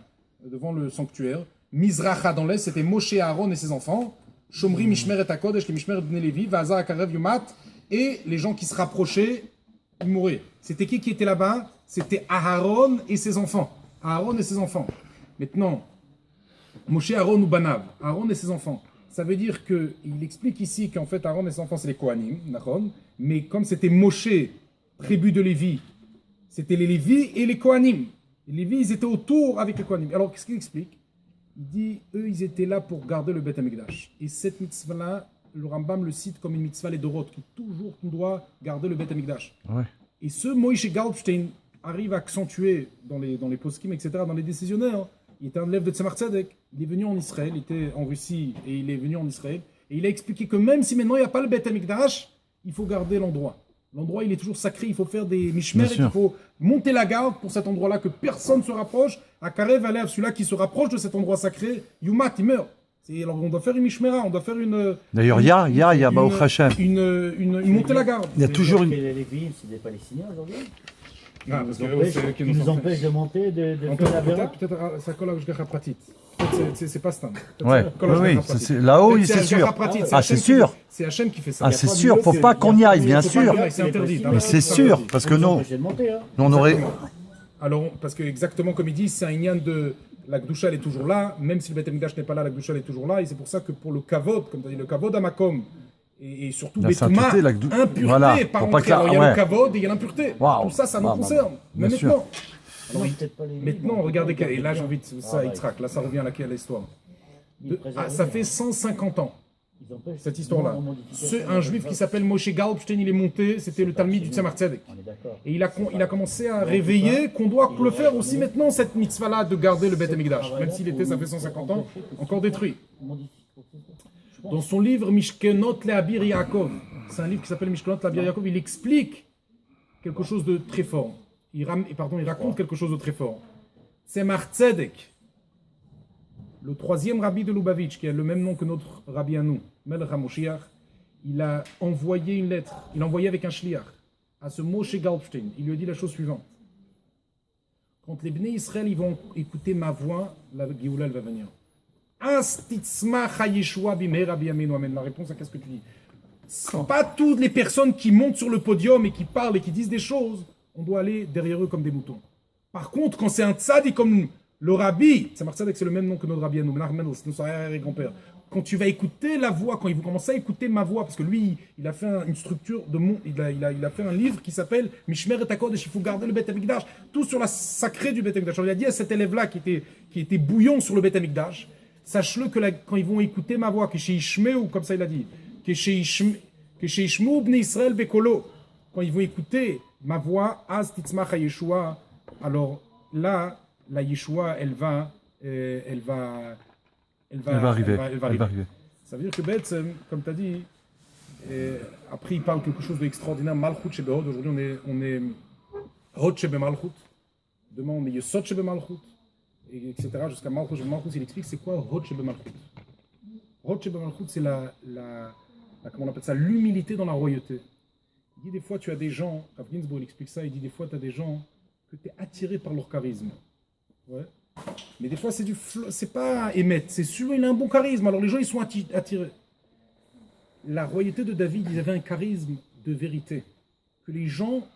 devant le sanctuaire. Mizracha dans l'est, c'était Moshe, Aaron et ses enfants. Shomri mishmeret hakodesh, les mishmeret bnei Lévi, Vaza akarev yumat, et les gens qui se rapprochaient, ils mouraient. C'était qui était là-bas? C'était Aaron et ses enfants. Aaron et ses enfants. Maintenant, Moshe, Aaron ou Banav, Aaron et ses enfants. Ça veut dire qu'il explique ici qu'en fait Aaron et ses enfants c'est les Kohanim, Nachon, mais comme c'était Moshe, tribu de Lévi, c'était les Lévi et les Kohanim. Les Lévi, ils étaient autour avec les Kohanim. Alors qu'est-ce qu'il explique? Il dit, eux, ils étaient là pour garder le Beth Amikdash. Et cette mitzvah-là, le Rambam le cite comme une mitzvah les Dorot, qui toujours on doit garder le Beth Amikdash. Ouais. Et ce Moïse Galbstein arrive à accentuer dans les poskim, etc., dans les décisionnaires. Il était un élève de Tzemach Tzedek. Il est venu en Israël, il était en Russie et il est venu en Israël. Et il a expliqué que même si maintenant il n'y a pas le Beth Amikdash, il faut garder l'endroit. L'endroit, il est toujours sacré, il faut faire des mishmer, il faut monter la garde pour cet endroit-là, que personne ne se rapproche. À Karev Alev, celui-là qui se rapproche de cet endroit sacré, Yumat, il meurt. Alors on doit faire une mishmera, on doit faire une... D'ailleurs, il y a Baruch Hashem. Une montée la garde. Il y a toujours une... Les Lévi'im, c'est des Palestiniens aujourd'hui. Ah, parce que Qui nous empêchent de monter, de faire la vera. Peut-être ça colle à Ashgacha Pratit. C'est pas Stam. Ouais, oui, là-haut, c'est sûr. Ah, c'est sûr. C'est Hachem qui fait ça. Ah, c'est sûr, faut pas qu'on y aille, bien sûr. C'est interdit. Mais c'est sûr, parce que non, on aurait... Alors, parce que exactement comme il dit, c'est un inyan de... La Gdusha, elle est toujours là, même si le Beth Amikdash n'est pas là, la Gdusha, elle est toujours là, et c'est pour ça que pour le Kavod, comme tu as dit, le Kavod à Makom, et surtout La les Touma, sainteté, impureté voilà, par faut pas entrée. Alors, il y a ouais. le Kavod et il y a l'impureté. Waouh. Tout ça, ça nous Bah, concerne. Mais bien sûr. maintenant, Alors, maintenant, regardez, et là, j'ai envie de ça, Yitzhak, là, ça revient à l'histoire. Ça fait 150 ans, cette histoire-là. Un juif qui s'appelle Moshe Galbstein, il est monté, c'était le Talmud du Tzemach Tzedek. Et il a commencé à réveiller qu'on doit le faire aussi maintenant, cette mitzvah-là, de garder le Beth Amikdash. Même s'il était, ça fait 150 ans, encore détruit. Dans son livre Mishkenot Le'Abir Yaakov, c'est un livre qui s'appelle Mishkenot Le'Abir Yaakov, il explique quelque chose de très fort. Il raconte quelque chose de très fort. Tzemach Tzedek, le troisième rabbi de Lubavitch, qui a le même nom que notre rabbi à nous, Melech HaMoshiach, il a envoyé une lettre, il a envoyé avec un shliach à ce Moshe Galbstein. Il lui a dit la chose suivante. Quand les Bnei Israël ils vont écouter ma voix, la Géoula elle va venir. La réponse à qu'est-ce que tu dis? Pas toutes les personnes qui montent sur le podium et qui parlent et qui disent des choses, on doit aller derrière eux comme des moutons. Par contre, quand c'est un tzadi comme le rabbi, c'est le même nom que notre rabbi à nous, c'est notre arrière-grand-père. Quand tu vas écouter la voix, quand ils vont commencer à écouter ma voix, parce que lui, il a fait une structure de monde, il a fait un livre qui s'appelle Mishmer et Hakodesh, il faut garder le Beth Amikdash, tout sur la sacrée du Beth Amikdash. Alors, il a dit à cet élève-là qui était bouillon sur le Beth Amikdash, sache-le que quand ils vont écouter ma voix, que chez Ishmé, ou comme ça il a dit, que chez Ishmé Bnei Israël Bekolo, quand ils vont écouter ma voix, Az Titzmach Yeshua, alors là, la Yeshua, elle va arriver. Ça veut dire que Beth, comme tu as dit, après il parle quelque chose d'extraordinaire, Malchut Shebehod, aujourd'hui on est Hod Shebe Malchut, demain on est Yesod Shebe Malchut, etc. Jusqu'à Malchut Shebe Malchut, il explique c'est quoi Hod Shebe Malchut. Hod Shebe Malchut, c'est comment on appelle ça, l'humilité dans la royauté. Il dit des fois tu as des gens, Rav Ginsburg explique ça, il dit des fois tu as des gens que tu es attiré par leur charisme. Ouais. Mais des fois, c'est pas émettre, c'est sûr, il a un bon charisme, alors les gens ils sont attirés. La royauté de David, ils avaient un charisme de vérité, que les gens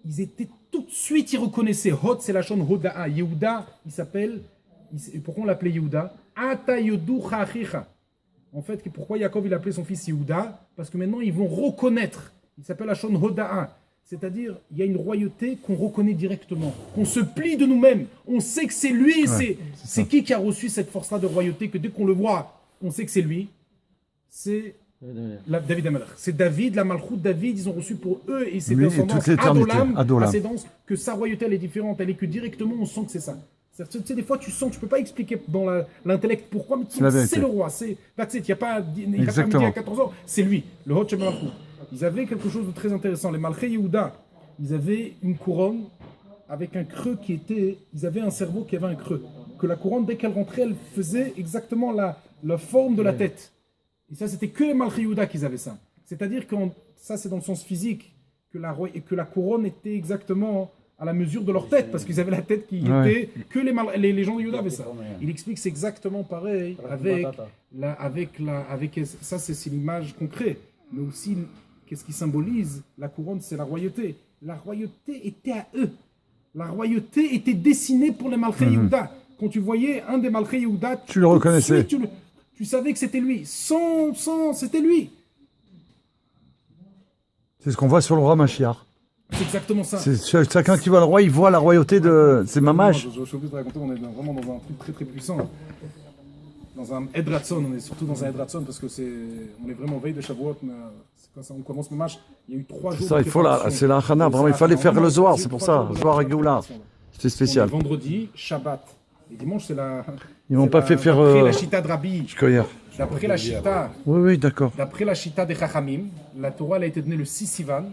ils étaient tout de suite, ils reconnaissaient. Hod, c'est la chaîne Hoda'a. Yehuda, il s'appelle, pourquoi on l'appelait Yehuda? Ata Yoducha Achicha. En fait, pourquoi Yaakov il appelait son fils Yehuda? Parce que maintenant, ils vont reconnaître. Il s'appelle la chaîne Hoda'a. C'est-à-dire, il y a une royauté qu'on reconnaît directement, qu'on se plie de nous-mêmes. On sait que c'est lui, c'est qui a reçu cette force-là de royauté, que dès qu'on le voit, on sait que c'est lui. C'est David Amalek. C'est David, la Malchoute David, ils ont reçu pour eux et ses descendants Adolam, que sa royauté elle est différente, elle est que directement on sent que c'est ça. Tu sais, des fois tu sens, tu peux pas expliquer dans l'intellect pourquoi, mais tu sens que c'est le roi, il n'y a pas midi à 14 ans, c'est lui, le Hot Malchoute. Ils avaient quelque chose de très intéressant, les Malchei Yehuda, ils avaient une couronne avec un creux qui était, ils avaient un cerveau qui avait un creux, que la couronne dès qu'elle rentrait, elle faisait exactement la forme de la tête. Et ça, c'était que les Malchei Yehuda qui avaient ça. C'est-à-dire que ça, c'est dans le sens physique, que la couronne était exactement à la mesure de leur tête, parce qu'ils avaient la tête qui était... Que les gens de Yehuda avaient ça. Il explique que c'est exactement pareil avec ça, c'est l'image concrète. Mais aussi, qu'est-ce qui symbolise la couronne? C'est la royauté. La royauté était à eux. La royauté était dessinée pour les Malchei Yehuda. Quand tu voyais un des Malchei Yehuda, tu le reconnaissais. Tu savais que c'était lui. C'était lui. C'est ce qu'on voit sur le roi Mashiach. C'est exactement ça. C'est chacun qui voit le roi, il voit la royauté de... C'est Mamash. Je suis obligé de raconter, on est vraiment dans un truc très très puissant. Dans un Edratson, on est surtout dans un Edratson parce que on est vraiment veille de Shavuot. Quand on commence le match, il y a eu 3 jours. Ça, c'est la Hana, vraiment, il fallait faire le Zohar, c'est pour ça. Zohar et Géoula. C'était spécial. Vendredi, Shabbat. Et dimanche, c'est la. Ils m'ont pas fait faire. D'après la Chita de Rabbi. D'après la Chita. Oui, d'accord. D'après la Chita des Chachamim, la Torah elle a été donnée le 6 Sivan.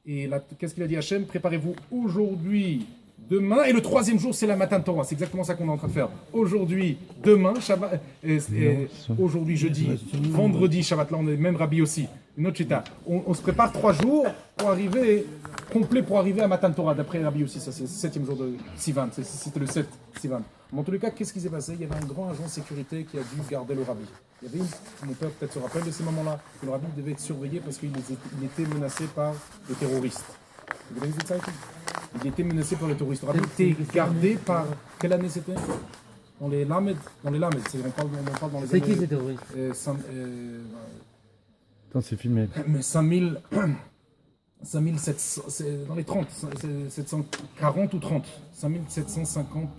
Et qu'est-ce qu'il a dit Hachem? Préparez-vous aujourd'hui, demain, et le 3e jour, c'est la Matan Torah. C'est exactement ça qu'on est en train de faire. Aujourd'hui, demain, Shabbat, aujourd'hui, jeudi, vendredi, Shabbat. Là, on est même Rabbi aussi. Une autre Chita. On se prépare 3 jours pour arriver, complet pour arriver à Matan Torah. D'après Rabbi aussi, ça c'est le 7e jour de Sivan. C'était le 7 Sivan. Mais en tous les cas, qu'est-ce qui s'est passé? Il y avait un grand agent de sécurité qui a dû garder le Rabbi. Il y avait mon père peut-être se rappelle de ces moments-là, que le Rabbi devait être surveillé parce qu'il était menacé par les terroristes. Vous avez vu ça? Il était menacé par les terroristes. Le Rabbi était gardé par... Quelle année c'était? Dans les Lamed. On parle dans les C'est qui ces terroristes? Attends, c'est filmé. Mais 5700, c'est dans les 30, 740 ou 30, 5750,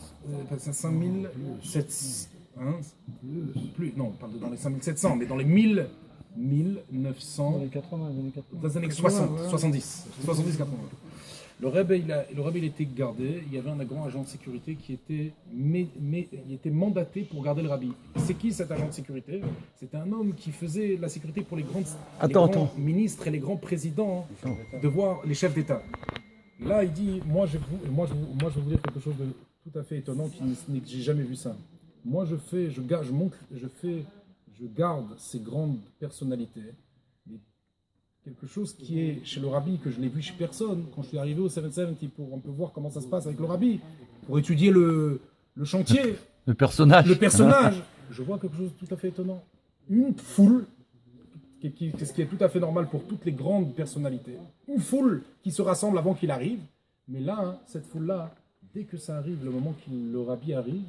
5700, hein, plus, non, pas dans les 5700, mais dans les 1900, dans les années 60, 70, 80. Le Rebbe, il était gardé, il y avait un grand agent de sécurité qui était, il était mandaté pour garder le Rabbi. C'est qui cet agent de sécurité? C'était un homme qui faisait la sécurité pour les grands ministres et les grands présidents de voir les chefs d'État. Là, il dit, moi je vais vous dire quelque chose de tout à fait étonnant, j'ai jamais vu ça. Moi, je garde ces grandes personnalités. Quelque chose qui est chez le Rabbi, que je n'ai vu chez personne, quand je suis arrivé au 770, pour un peu voir comment ça se passe avec le Rabbi, pour étudier le chantier, le personnage, je vois quelque chose de tout à fait étonnant. Une foule, ce qui est tout à fait normal pour toutes les grandes personnalités, une foule qui se rassemble avant qu'il arrive, mais là, cette foule-là, dès que ça arrive, le moment que le Rabbi arrive,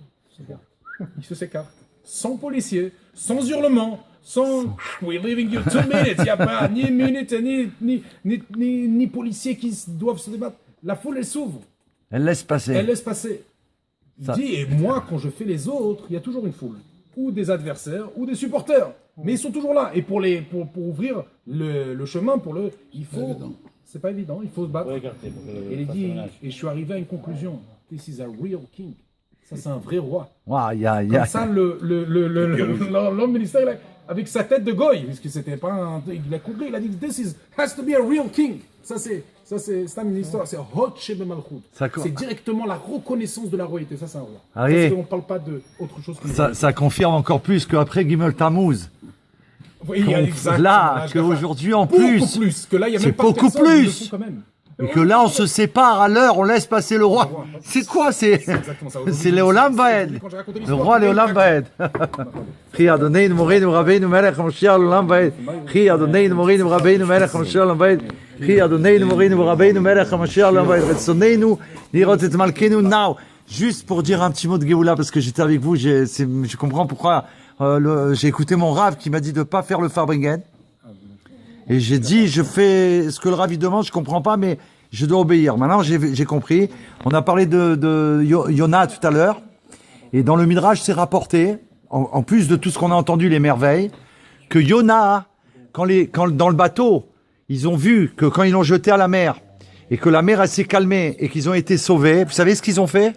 il se s'écarte. Sans policiers, sans hurlement, sans « we're leaving you 2 minutes », il n'y a pas ni minutes, ni policiers qui doivent se débattre. La foule, elle s'ouvre. Elle laisse passer. Il dit, et moi, quand je fais les autres, il y a toujours une foule. Ou des adversaires, ou des supporters. Mais ils sont toujours là. Et pour ouvrir le chemin, il faut... C'est pas évident, il faut se battre. Et il dit, et je suis arrivé à une conclusion. This is a real king. Ça, c'est un vrai roi. Comme ça, l'homme ministère, avec sa tête de goy, parce que c'était pas il a compris, il a dit, has to be a real king. Ça, c'est une histoire, c'est Hot Shebe Malchut. C'est directement la reconnaissance de la royauté. Ça, c'est un roi. On ne parle pas d'autre chose que ça confirme encore plus qu'après Gimel Tammuz. Oui, là, qu'aujourd'hui en plus. Beaucoup plus. Que là, il y a même c'est pas beaucoup de personnes, plus. ils le font quand même. Et que là, on se sépare à l'heure, on laisse passer le roi. C'est quoi? C'est exactement ça. c'est Léolam Vaed. Quand j'ai raconté Le l'histoire, roi Léolam Vaed. Chi Adonai Moreinu Rabbeinu Melech HaMashiach Léolam Vaed. Chi Adonai Moreinu Rabbeinu Melech HaMashiach Léolam Vaed. Chi Adonai Moreinu Rabbeinu Melech HaMashiach Léolam Vaed. Retzoneinu lirot et malkeinu now. Juste pour dire un petit mot de Géoula, parce que j'étais avec vous, je comprends pourquoi j'ai écouté mon Rav qui m'a dit de pas faire le Farbringen. Et j'ai dit, je fais ce que le Rav il demande, je comprends pas, mais je dois obéir. Maintenant, j'ai compris. On a parlé de Yona tout à l'heure. Et dans le Midrash, c'est rapporté, en plus de tout ce qu'on a entendu, les merveilles, que Yona, quand dans le bateau, ils ont vu que quand ils l'ont jeté à la mer, et que la mer elle s'est calmée, et qu'ils ont été sauvés, vous savez ce qu'ils ont fait?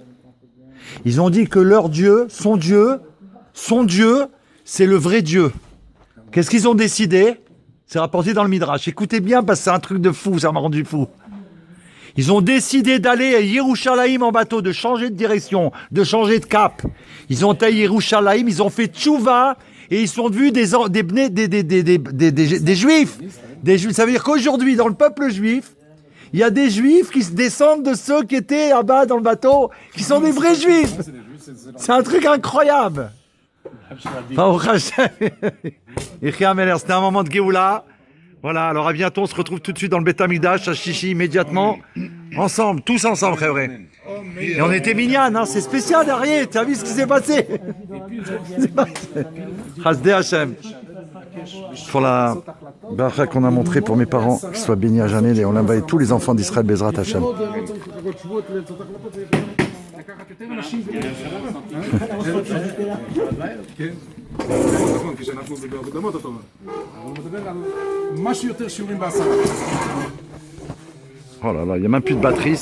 Ils ont dit que leur Dieu, son Dieu, c'est le vrai Dieu. Qu'est-ce qu'ils ont décidé? C'est rapporté dans le Midrash. Écoutez bien, parce que c'est un truc de fou, ça m'a rendu fou. Ils ont décidé d'aller à Yerushalayim en bateau, de changer de direction, de changer de cap. Ils ont été à Yerushalayim, ils ont fait tchouva, et ils sont devenus des Juifs. Des Juifs. Ça veut dire qu'aujourd'hui, dans le peuple juif, il y a des Juifs qui se descendent de ceux qui étaient là-bas dans le bateau, qui sont des vrais Juifs. C'est un truc incroyable. C'était un moment de Géoula. Voilà, alors à bientôt, on se retrouve tout de suite dans le Beth Amikdash, à Chichi, immédiatement. Ensemble, tous ensemble, frère. Et on était mignonnes, hein, c'est spécial, derrière. Tu as vu ce qui s'est passé? Chasdé Hachem. Pour la bracha qu'on a montrée pour mes parents, qu'ils soient bénis à jamais, et on l'invite tous les enfants d'Israël, Bezrat Hachem. נכון, כשאנחנו בהרדמות אתה אומר. אבל הוא מדבר על משהו יותר שיעורים בעשרה. Oh là là, il n'y a même plus de batterie.